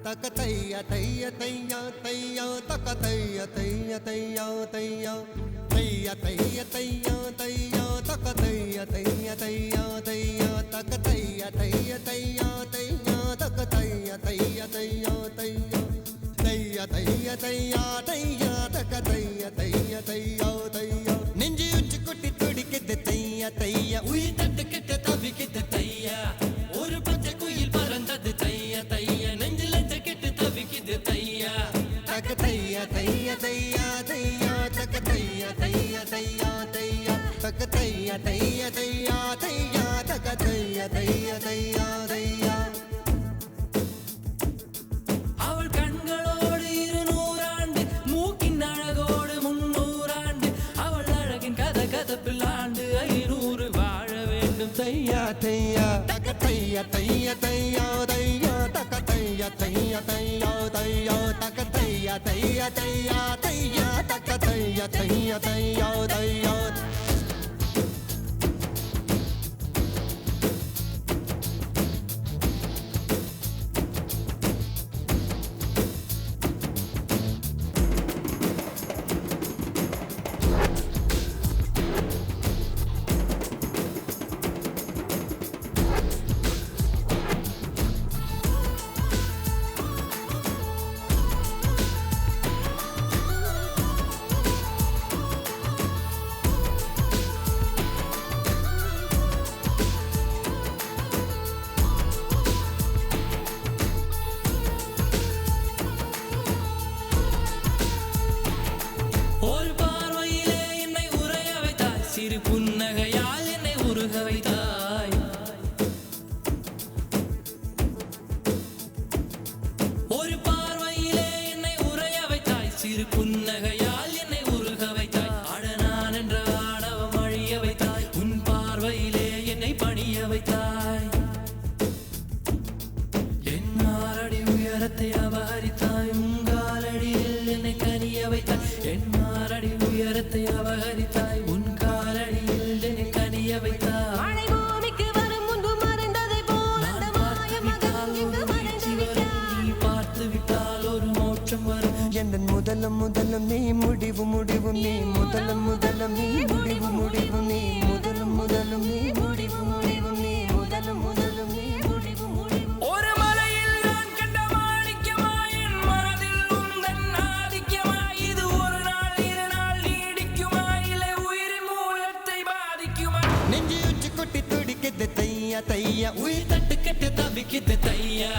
தக்கத்தையா தைய தையா தையா தக்கத்தையா தைய தையா தையா தையா தைய தையா தையா தக்கத்தையா தைய தையா தையா தக்கத்தையா தைய தையா தையா தக்கத்தையா தைய தையா தையா தையா தைய தையா தையா தக்கத்தையா தைய தையா தையா நெஞ்சு உச்சி கொட்டி துடிக்குது தையா தையா உயிர் தட்டு கெட்ட தவிக்குது தையா ஒரு பச்சை குயில் பறந்தது தையா தையா நெஞ்சில கெட்டு தவிக்குது தையா தக்கத்தையா தைய தையா தையா தக்கத்தையா தைய தையா தையா தக்கத்தையா தைய தையா தையா தக்கத்தையா தைய தையா தையா அவள் கண்களோடு 200 ஆண்டு மூக்கின் அழகோடு 300 ஆண்டு அவள் அழகின் கதப்பில் ஆண்டு 500 வாழ வேண்டும் தையா தையா தக்கத்தையா தைய தையா தையா தக்கத்தையா தைய தையா தையா தக்கத்தையா தைய தையா தையா தக்கத்தையா தைய தையா தையா சிறு புன்னகையால் என்னை உருக வைத்தாய் ஒரு பார்வையிலே என்னை உறைய வைத்தாய் சிறு புன்னகையால் என்னை உருக வைத்தாய் அட நான் என்ற ஆணவம் அழிய வைத்தாய் உன் பார்வையிலே என்னை பணிய வைத்தாய் என் 6 அடி உயரத்தை அபகரித்தாய் உன் காலடியில் என்னை கனிய வைத்தாய் என் 6 அடி உயரத்தை அபகரித்தாய் உன் காலடியில் என்னை கனிய வைத்தாய் மழை பூமிக்கு வரும் முன்பு மறைந்ததை போல் அந்த மாய மகன் இங்கு மறைந்து விட்டான் நீ பார்த்து விட்டால் ஒரு மோட்சம் வரும் என் முதலம் முதலம் நீ முடிவு முடிவு நீ முதலம் முதலம் நீ முடிவு முடிவு நீ முதலம் முதலம் நீ முடிவு முடிவு நீ முதலம் முதலம் நீ முடிவு முடிவு ஒரு மலையில் நான் கண்ட மாணிக்கமாய் என் மனதில் உந்தன் ஆதிக்கமாய் இது ஒரு நாள் 2 நாள் நீடிக்குமா இல்லை உயிரின் மூலத்தை பாதிக்குமா நெஞ்சு உச்சி கொட்டி துடிக்குது தையா தையா உயிர் தட்டு கெட்டு தவிக்குது தையா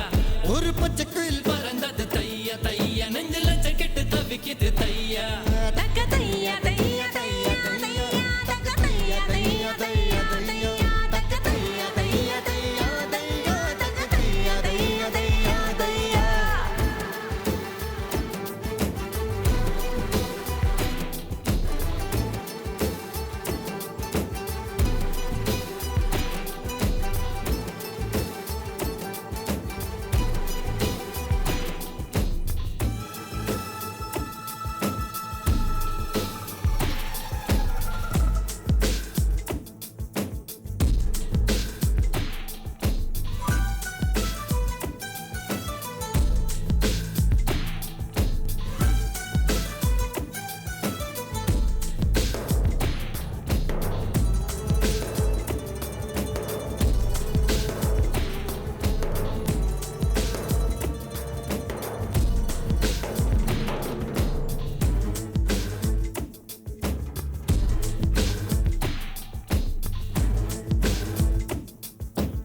ஒரு பச்சை குயில் பறந்தது தையா தையா நெஞ்சில கெட்டு தவிக்குது தையா தக்கத்தையா தையா தையா தையா தக்கத்தையா தையா தையா தையா தக்கத்தையா தையா தையா தையா தக்கத்தையா தையா தையா தையா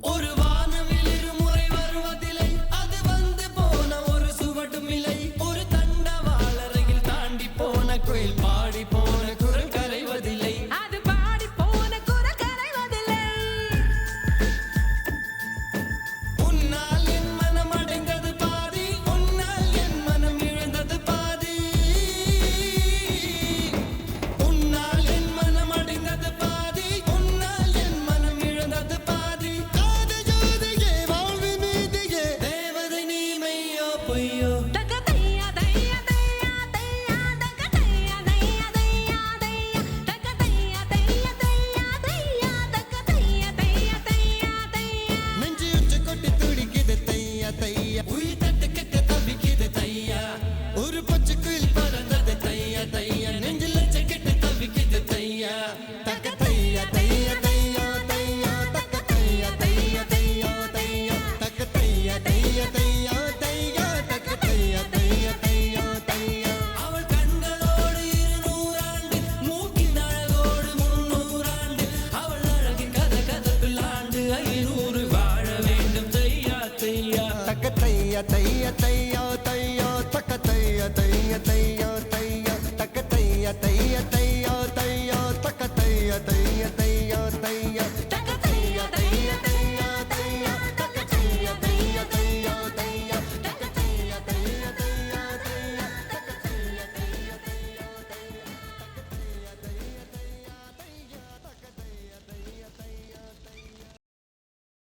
ஒரு வானவில் 2 முறை வருவதில்லை அது வந்து போன ஒரு சுவடும் இல்லை ஒரு தண்டவாளரையில் தாண்டி போன குயில் பாடி போன குரல் கரைவதில்லை அது பாடி போன குரல் கரைவதில்லை உன்னால் என் மனம் அடைந்தது பாதி உன்னால் என் மனம் இழந்தது பாதி உன்னால் என் மனம் அடைந்தது பாதி உன்னால் என் மனம் இழந்தது பாதி காது ஜோதியே வாழ்வு மீதியே தேவதை நீ மெய்யோ பொய்யோ தக்கத்தையா தையா தையா தையா தக்கத்தையா தையா தையா தையா தக்கத்தையா தையா தையா தையா தக்கத்தையா தையா தையா தையா நெஞ்சு உச்சி கொட்டி துடிக்குது தையா தையா உயிர் தட்டு கெட்ட தையா தையா தக்க தையா தையா தையா